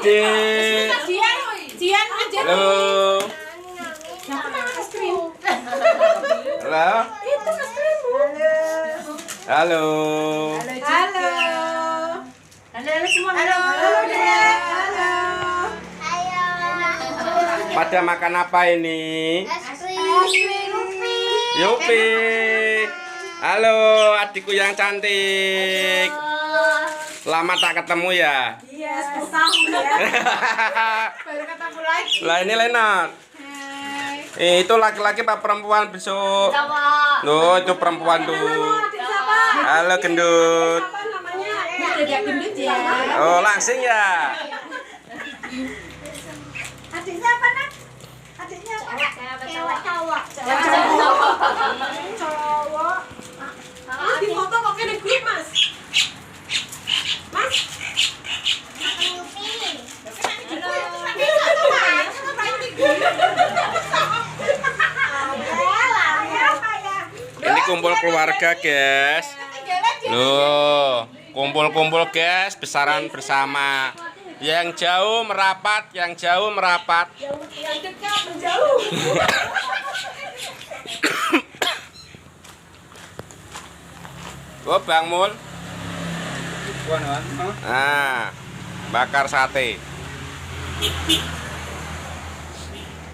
Adik. Jian aja. Halo. Es krim. Halo. Itu es krimmu. Halo. Halo. Halo semua. Halo. Halo. Pada makan apa ini? Yupi. Halo, adikku yang cantik. Lama tak ketemu ya? Iya, setahun ya. Baru ketemu lagi. Lah ini Lenot. Hai. Itu laki-laki apa perempuan besok? Loh, itu perempuan tuh. Adik siapa? Halo gendut. Apa namanya? Udah gendut ya. Oh, langsing ya. Adik siapa, Nak? Adiknya cowok. Cowok. Di foto kok kene grup, Mas? Mas? Ini kumpul keluarga, guys. Loh, kumpul-kumpul, guys, besaran bersama. Yang jauh merapat, yang jauh merapat. Yang dekat menjauh. Oh, Bang Mul. Nah, bakar sate.